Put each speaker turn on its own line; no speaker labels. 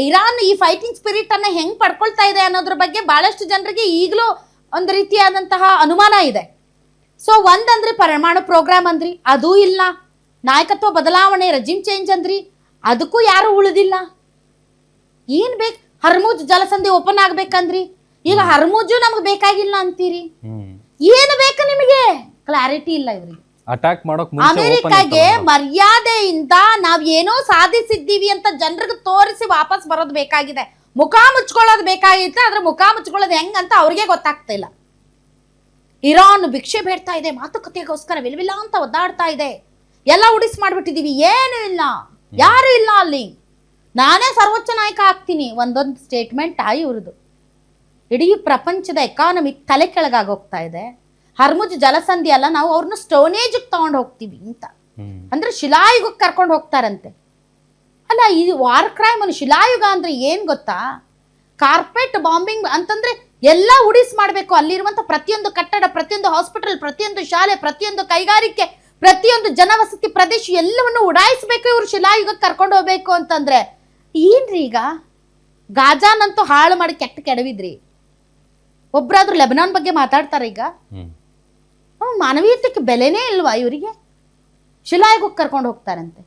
Iran ಈ fighting spirit ಅನ್ನ ಹೆಂಗ್ ಪಡ್ಕೊಳ್ತಾ ಇದೆ ಅನ್ನೋದ್ರ ಬಗ್ಗೆ ಬಹಳಷ್ಟು ಜನರಿಗೆ ಈಗಲೂ ಒಂದು ರೀತಿಯಾದಂತಹ ಅನುಮಾನ ಇದೆ. ಸೊ ಒಂದಂದ್ರೆ ಪರಮಾಣು ಪ್ರೋಗ್ರಾಮ್ ಅಂದ್ರಿ, ಅದೂ ಇಲ್ಲ. ನಾಯಕತ್ವ ಬದಲಾವಣೆ, ರೆಜಿಮ್ ಚೇಂಜ್ ಅಂದ್ರಿ, ಅದಕ್ಕೂ ಯಾರು ಉಳಿದಿಲ್ಲ. ಏನ್ ಬೇಕು? ಹರ್ಮುಜ್ ಜಲಸಂಧಿ ಓಪನ್ ಆಗ್ಬೇಕಂದ್ರಿ, ಈಗ ಹರ್ಮುಜು ನಮ್ಗೆ ಬೇಕಾಗಿಲ್ಲ ಅಂತೀರಿ. ಏನು ಬೇಕು ನಿಮಗೆ? ಕ್ಲಾರಿಟಿ ಇಲ್ಲ ಇವರಿಗೆ.
ಅಟ್ಯಾಕ್ ಮಾಡೋಕ್
ಅಮೆರಿಕಾಗೆ ಮರ್ಯಾದೆಯಿಂದ ನಾವ್ ಏನೋ ಸಾಧಿಸಿದ್ದೀವಿ ಅಂತ ಜನರಿಗೆ ತೋರಿಸಿ ವಾಪಸ್ ಬರೋದು ಬೇಕಾಗಿದೆ. ಮುಖ ಮುಚ್ಕೊಳ್ಳೋದು ಬೇಕಾಗಿತ್ತು, ಆದ್ರೆ ಮುಖ ಮುಚ್ಕೊಳ್ಳೋದು ಹೆಂಗಂತ ಅವ್ರಿಗೆ ಗೊತ್ತಾಗ್ತಾ ಇಲ್ಲ. ಇರಾನ್ ಭಿಕ್ಷೆ ಬೇಡ್ತಾ ಇದೆ, ಮಾತುಕತೆಗೋಸ್ಕರ ವಿಲ್ವಿಲ್ಲ ಅಂತ ಒದ್ದಾಡ್ತಾ ಇದೆ. ಎಲ್ಲ ಉಡಿಸ್ ಮಾಡ್ಬಿಟ್ಟಿದೀವಿ, ಏನು ಇಲ್ಲ, ಯಾರು ಇಲ್ಲ ಅಲ್ಲಿ, ನಾನೇ ಸರ್ವೋಚ್ಚ ನಾಯಕ ಆಗ್ತೀನಿ. ಒಂದೊಂದು ಸ್ಟೇಟ್ಮೆಂಟ್ ಇವ್ರದ್ದು. ಇಡೀ ಪ್ರಪಂಚದ ಎಕಾನಮಿ ತಲೆ ಕೆಳಗಾಗೋಗ್ತಾ ಇದೆ. ಹರ್ಮುಜ್ ಜಲಸಂಧಿ ಅಲ್ಲ, ನಾವು ಅವ್ರನ್ನ ಸ್ಟೋನೇಜ್ ತಗೊಂಡು ಹೋಗ್ತೀವಿ ಅಂತ, ಅಂದ್ರೆ ಶಿಲಾಯುಗಕ್ಕೆ ಕರ್ಕೊಂಡು ಹೋಗ್ತಾರಂತೆ. ಅಲ್ಲ, ಇದು ವಾರ್ ಕ್ರೈಮ್ ಅನ್ನು ಶಿಲಾಯುಗ ಅಂದ್ರೆ ಏನ್ ಗೊತ್ತಾ? ಕಾರ್ಪೆಟ್ ಬಾಂಬಿಂಗ್ ಅಂತಂದ್ರೆ ಎಲ್ಲ ಉಡಿಸ್ ಮಾಡಬೇಕು. ಅಲ್ಲಿರುವಂತ ಪ್ರತಿಯೊಂದು ಕಟ್ಟಡ, ಪ್ರತಿಯೊಂದು ಹಾಸ್ಪಿಟಲ್, ಪ್ರತಿಯೊಂದು ಶಾಲೆ, ಪ್ರತಿಯೊಂದು ಕೈಗಾರಿಕೆ, ಪ್ರತಿಯೊಂದು ಜನವಸತಿ ಪ್ರದೇಶ ಎಲ್ಲವನ್ನು ಉಡಾಯಿಸ್ಬೇಕು. ಇವ್ರು ಶಿಲಾಯುಗಕ್ಕೆ ಕರ್ಕೊಂಡು ಹೋಗ್ಬೇಕು ಅಂತಂದ್ರೆ ಏನ್ರಿ? ಈಗ ಗಾಜಾನಂತೂ ಹಾಳು ಮಾಡಿ ಕೆಡವಿದ್ರಿ. ಒಬ್ರಾದ್ರೂ ಲೆಬನಾನ್ ಬಗ್ಗೆ ಮಾತಾಡ್ತಾರೆ ಈಗ? ಮಾನವೀಯತೆಗೆ ಬೆಲೆನೇ ಇಲ್ವಾ ಇವರಿಗೆ? ಶಿಲಾಯುಗಕ್ಕೆ ಕರ್ಕೊಂಡು ಹೋಗ್ತಾರಂತೆ.